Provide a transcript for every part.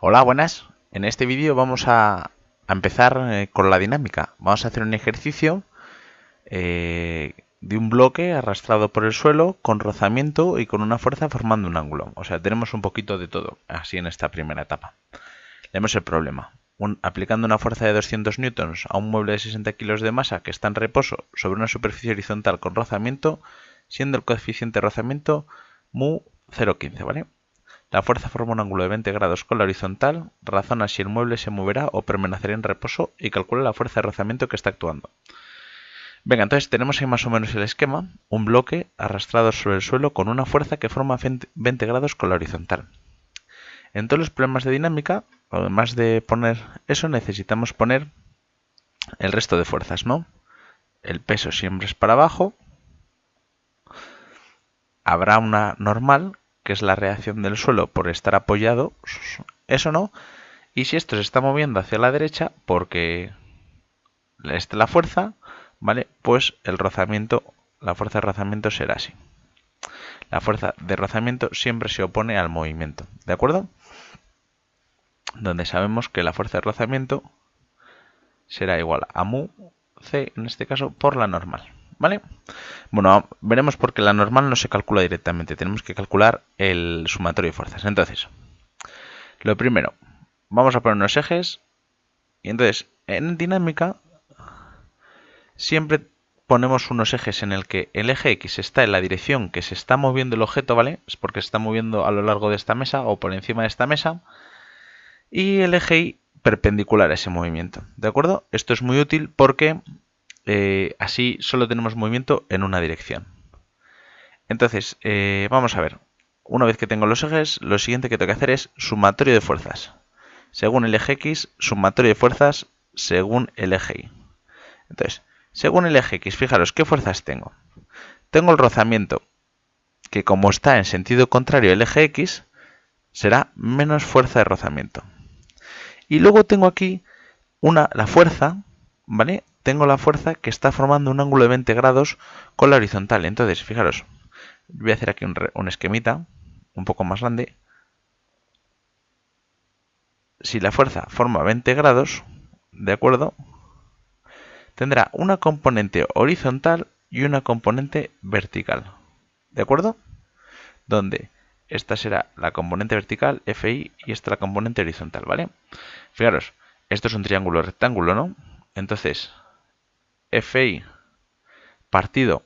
Hola, buenas. En este vídeo vamos a empezar con la dinámica. Vamos a hacer un ejercicio de un bloque arrastrado por el suelo con rozamiento y con una fuerza formando un ángulo. O sea, tenemos un poquito de todo así en esta primera etapa. Leemos el problema. Aplicando una fuerza de 200 newtons a un mueble de 60 kilos de masa que está en reposo sobre una superficie horizontal con rozamiento, siendo el coeficiente de rozamiento mu 0,15, ¿vale? La fuerza forma un ángulo de 20 grados con la horizontal, razona si el mueble se moverá o permanecerá en reposo y calcula la fuerza de rozamiento que está actuando. Venga, entonces tenemos ahí más o menos el esquema, un bloque arrastrado sobre el suelo con una fuerza que forma 20 grados con la horizontal. En todos los problemas de dinámica, además de poner eso, necesitamos poner el resto de fuerzas, ¿no? El peso siempre es para abajo, habrá una normal, que es la reacción del suelo por estar apoyado, eso no. Y si esto se está moviendo hacia la derecha, porque esta es la fuerza, ¿vale? Pues el rozamiento, la fuerza de rozamiento será así. La fuerza de rozamiento siempre se opone al movimiento, ¿de acuerdo? Donde sabemos que la fuerza de rozamiento será igual a mu c, en este caso, por la normal, ¿vale? Bueno, veremos por qué la normal no se calcula directamente, tenemos que calcular el sumatorio de fuerzas. Entonces, lo primero, vamos a poner unos ejes y entonces en dinámica siempre ponemos unos ejes en el que el eje X está en la dirección que se está moviendo el objeto, ¿vale? Es porque se está moviendo a lo largo de esta mesa o por encima de esta mesa. Y el eje Y perpendicular a ese movimiento, ¿de acuerdo? Esto es muy útil porque así solo tenemos movimiento en una dirección. Entonces, vamos a ver. Una vez que tengo los ejes, lo siguiente que tengo que hacer es sumatorio de fuerzas. Según el eje X, sumatorio de fuerzas según el eje Y. Entonces, según el eje X, fijaros, ¿qué fuerzas tengo? Tengo el rozamiento, que como está en sentido contrario al eje X, será menos fuerza de rozamiento. Y luego tengo aquí la fuerza, ¿vale? Tengo la fuerza que está formando un ángulo de 20 grados con la horizontal. Entonces, fijaros, voy a hacer aquí un esquemita un poco más grande. Si la fuerza forma 20 grados, ¿de acuerdo? Tendrá una componente horizontal y una componente vertical, ¿de acuerdo? Donde esta será la componente vertical, FI, y esta la componente horizontal, ¿vale? Fijaros, esto es un triángulo rectángulo, ¿no? Entonces, FI partido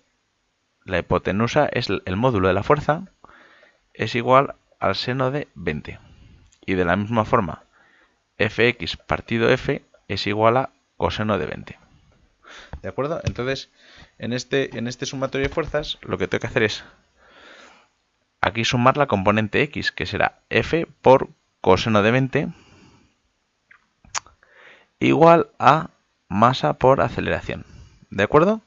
la hipotenusa es el módulo de la fuerza, es igual al seno de 20. Y de la misma forma, Fx partido F es igual a coseno de 20. ¿De acuerdo? Entonces, en este sumatorio de fuerzas, lo que tengo que hacer es aquí sumar la componente X, que será F por coseno de 20 igual a masa por aceleración. ¿De acuerdo?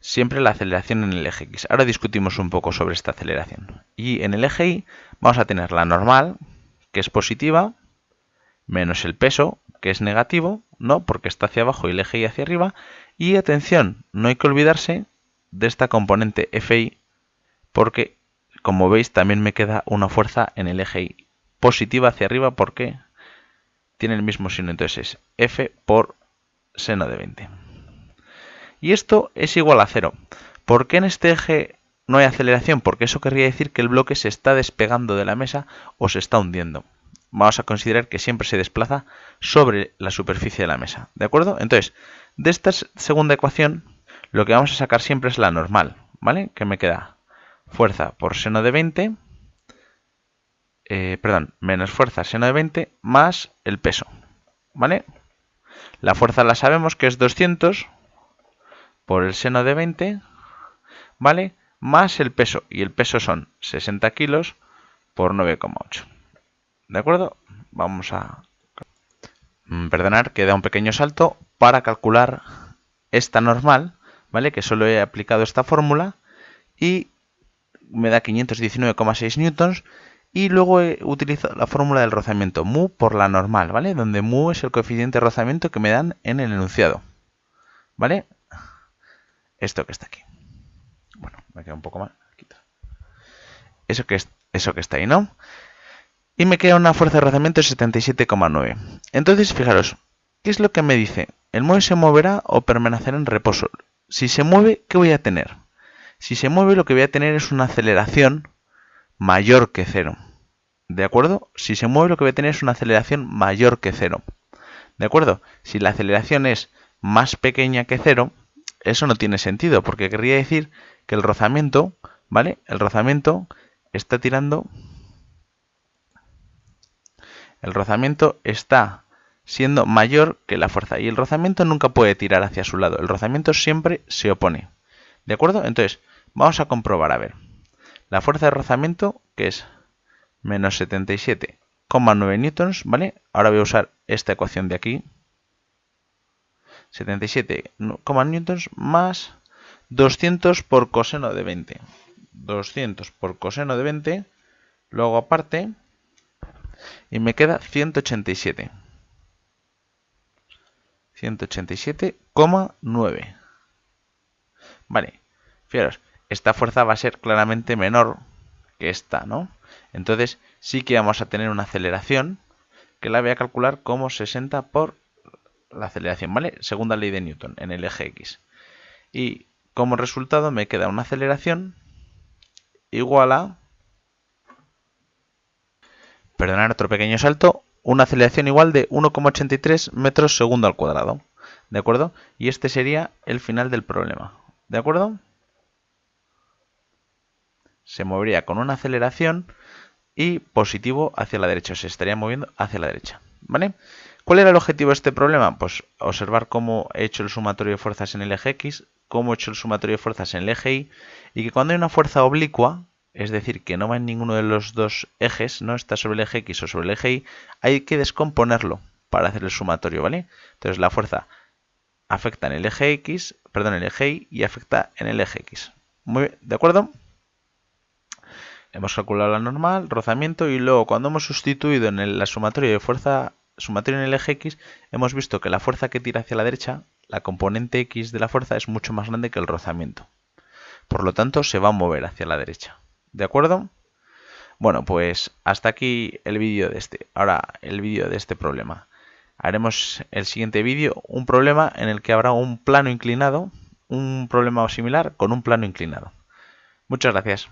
Siempre la aceleración en el eje X. Ahora discutimos un poco sobre esta aceleración. Y en el eje Y vamos a tener la normal, que es positiva, menos el peso, que es negativo, ¿no? Porque está hacia abajo y el eje Y hacia arriba. Y atención, no hay que olvidarse de esta componente FI, porque como veis también me queda una fuerza en el eje Y positiva hacia arriba porque tiene el mismo signo, entonces es F por seno de 20. Y esto es igual a 0. ¿Por qué en este eje no hay aceleración? Porque eso querría decir que el bloque se está despegando de la mesa o se está hundiendo. Vamos a considerar que siempre se desplaza sobre la superficie de la mesa, ¿de acuerdo? Entonces, de esta segunda ecuación, lo que vamos a sacar siempre es la normal, ¿vale? Que me queda fuerza por seno de 20, menos fuerza seno de 20 más el peso, ¿vale? La fuerza la sabemos que es 200 por el seno de 20, ¿vale? Más el peso, y el peso son 60 kilos por 9,8. ¿De acuerdo? Vamos a... Perdonar, que da un pequeño salto para calcular esta normal, ¿vale? Que solo he aplicado esta fórmula y me da 519,6 newtons. Y luego he utilizado la fórmula del rozamiento, mu por la normal, ¿vale? Donde mu es el coeficiente de rozamiento que me dan en el enunciado, ¿vale? Esto que está aquí. Bueno, me queda un poco mal. Eso que está ahí, ¿no? Y me queda una fuerza de rozamiento de 77,9. Entonces, fijaros, ¿qué es lo que me dice? ¿El mueble se moverá o permanecerá en reposo? Si se mueve, ¿qué voy a tener? Si se mueve, lo que voy a tener es una aceleración mayor que 0. ¿De acuerdo? Si se mueve, lo que voy a tener es una aceleración mayor que 0. ¿De acuerdo? Si la aceleración es más pequeña que 0, eso no tiene sentido, porque querría decir que el rozamiento, ¿vale? El rozamiento está tirando... El rozamiento está siendo mayor que la fuerza. Y el rozamiento nunca puede tirar hacia su lado. El rozamiento siempre se opone. ¿De acuerdo? Entonces, vamos a comprobar, a ver. La fuerza de rozamiento, que es menos 77,9 newtons, ¿vale? Ahora voy a usar esta ecuación de aquí. 77,9 newtons más 200 por coseno de 20. 200 por coseno de 20, lo hago aparte y me queda 187. 187,9. Vale, fijaros, esta fuerza va a ser claramente menor que esta, ¿no? Entonces sí que vamos a tener una aceleración que la voy a calcular como 60 por la aceleración, ¿vale? Segunda ley de Newton en el eje X. Y como resultado me queda una aceleración igual a... Perdonad otro pequeño salto. Una aceleración igual de 1,83 metros segundo al cuadrado. ¿De acuerdo? Y este sería el final del problema. ¿De acuerdo? Se movería con una aceleración y positivo hacia la derecha. Se estaría moviendo hacia la derecha. ¿Vale? ¿Cuál era el objetivo de este problema? Pues observar cómo he hecho el sumatorio de fuerzas en el eje X, cómo he hecho el sumatorio de fuerzas en el eje Y, y que cuando hay una fuerza oblicua, es decir, que no va en ninguno de los dos ejes, no está sobre el eje X o sobre el eje Y, hay que descomponerlo para hacer el sumatorio, ¿vale? Entonces la fuerza afecta en el eje X, perdón, en el eje Y y afecta en el eje X. Muy bien, ¿de acuerdo? Hemos calculado la normal, rozamiento, y luego cuando hemos sustituido en la sumatoria de fuerza, sumatorio en el eje X, hemos visto que la fuerza que tira hacia la derecha, la componente X de la fuerza, es mucho más grande que el rozamiento. Por lo tanto, se va a mover hacia la derecha. ¿De acuerdo? Bueno, pues hasta aquí el vídeo de este. Ahora el vídeo de este problema. Haremos el siguiente vídeo, un problema en el que habrá un plano inclinado, un problema similar con un plano inclinado. Muchas gracias.